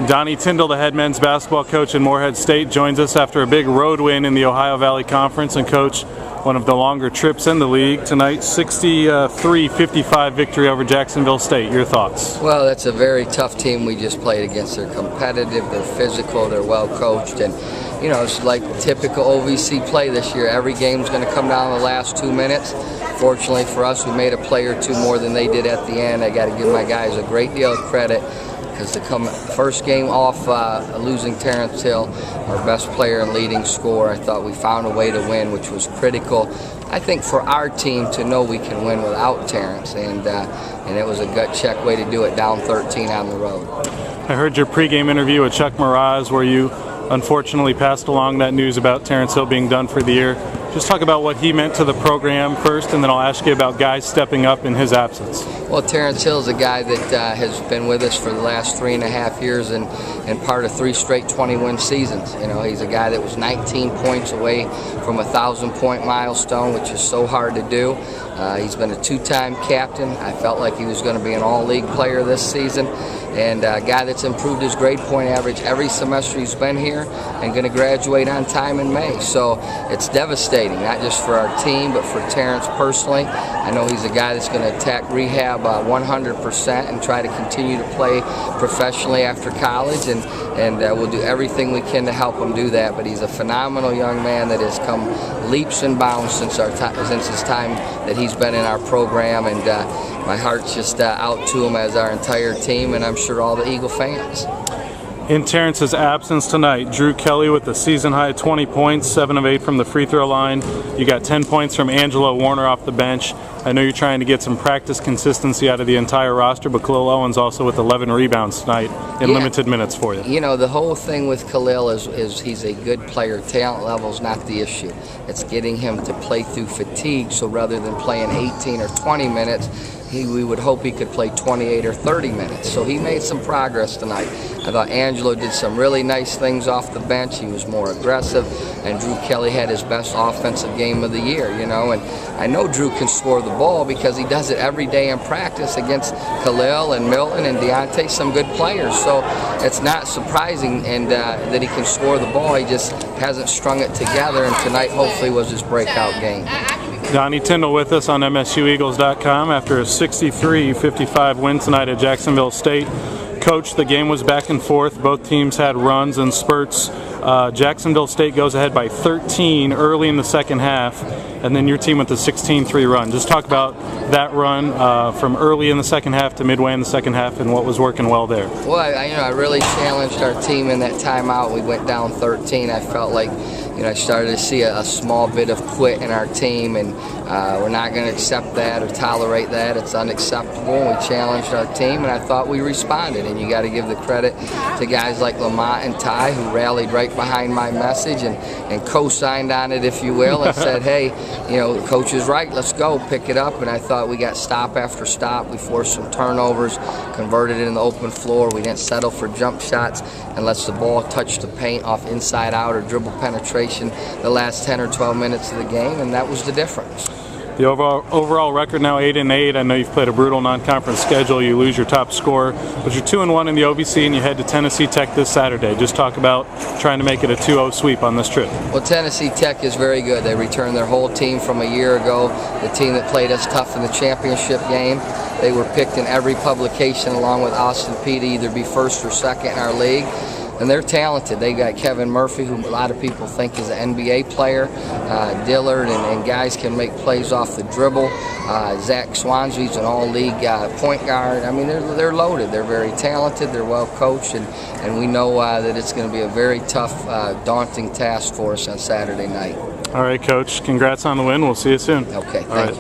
Donnie Tyndall, the head men's basketball coach in Morehead State, joins us after a big road win in the Ohio Valley Conference. And Coach, one of the longer trips in the league tonight, 63-55 victory over Jacksonville State. Your thoughts? Well, that's a very tough team we just played against. They're competitive, they're physical, they're well coached, and you know, it's like typical OVC play this year. Every game's going to come down to the last 2 minutes. Fortunately for us, we made a play or two more than they did at the end. I got to give my guys a great deal of credit, because to come first game off losing Terrence Hill, our best player and leading scorer, I thought we found a way to win, which was critical, I think, for our team to know we can win without Terrence, and it was a gut check way to do it, down 13 on the road. I heard your pregame interview with Chuck Mraz, where you unfortunately passed along that news about Terrence Hill being done for the year. Just talk about what he meant to the program first, and then I'll ask you about guys stepping up in his absence. Well, Terrence Hill is a guy that has been with us for the last 3.5 years and part of 3 straight 20-win seasons. You know, he's a guy that was 19 points away from a 1,000-point milestone, which is so hard to do. He's been a 2-time captain. I felt like he was going to be an all-league player this season, and a guy that's improved his grade point average every semester he's been here, and going to graduate on time in May. So it's devastating, not just for our team, but for Terrence personally. I know he's a guy that's going to attack rehab 100% and try to continue to play professionally after college, and we'll do everything we can to help him do that. But he's a phenomenal young man that has come leaps and bounds since his time that he's been in our program, and my heart's just out to him, as our entire team, and I'm sure all the Eagle fans. In Terrence's absence tonight, Drew Kelly with a season-high 20 points, 7 of 8 from the free throw line. You got 10 points from Angelo Warner off the bench. I know you're trying to get some practice consistency out of the entire roster, but Khalil Owens also with 11 rebounds tonight in limited minutes for you. You know, the whole thing with Khalil is he's a good player. Talent level's not the issue. It's getting him to play through fatigue, so rather than playing 18 or 20 minutes, we would hope he could play 28 or 30 minutes. So he made some progress tonight. I thought Angelo did some really nice things off the bench. He was more aggressive, and Drew Kelly had his best offensive game of the year, you know. And I know Drew can score the ball because he does it every day in practice against Khalil and Milton and Deontay, some good players. So it's not surprising that he can score the ball. He just hasn't strung it together, and tonight hopefully was his breakout game. Donnie Tyndall with us on MSUEagles.com after a 63-55 win tonight at Jacksonville State. Coach, the game was back and forth. Both teams had runs and spurts. Jacksonville State goes ahead by 13 early in the second half, and then your team with the 16-3 run. Just talk about that run from early in the second half to midway in the second half and what was working well there. Well, I really challenged our team in that timeout. We went down 13. I felt like, I started to see a small bit of quit in our team, and we're not going to accept that or tolerate that. It's unacceptable. We challenged our team, and I thought we responded. And you got to give the credit to guys like Lamont and Ty, who rallied right behind my message and co-signed on it, if you will, and said, hey, the coach is right, let's go, pick it up. And I thought we got stop after stop. We forced some turnovers, converted it in the open floor. We didn't settle for jump shots unless the ball touched the paint off inside out or dribble penetration the last 10 or 12 minutes of the game, and that was the difference. The overall record now 8-8. I know you've played a brutal non-conference schedule. You lose your top scorer, but you're 2-1 in the OVC, and you head to Tennessee Tech this Saturday. Just talk about trying to make it a 2-0 sweep on this trip. Well, Tennessee Tech is very good. They returned their whole team from a year ago, the team that played us tough in the championship game. They were picked in every publication along with Austin Peay to either be first or second in our league. And they're talented. They got Kevin Murphy, who a lot of people think is an NBA player, Dillard, and guys can make plays off the dribble. Zach Swansby's an all-league point guard. I mean, they're loaded. They're very talented. They're well coached, and we know that it's going to be a very tough, daunting task for us on Saturday night. All right, Coach. Congrats on the win. We'll see you soon. Okay, thank you.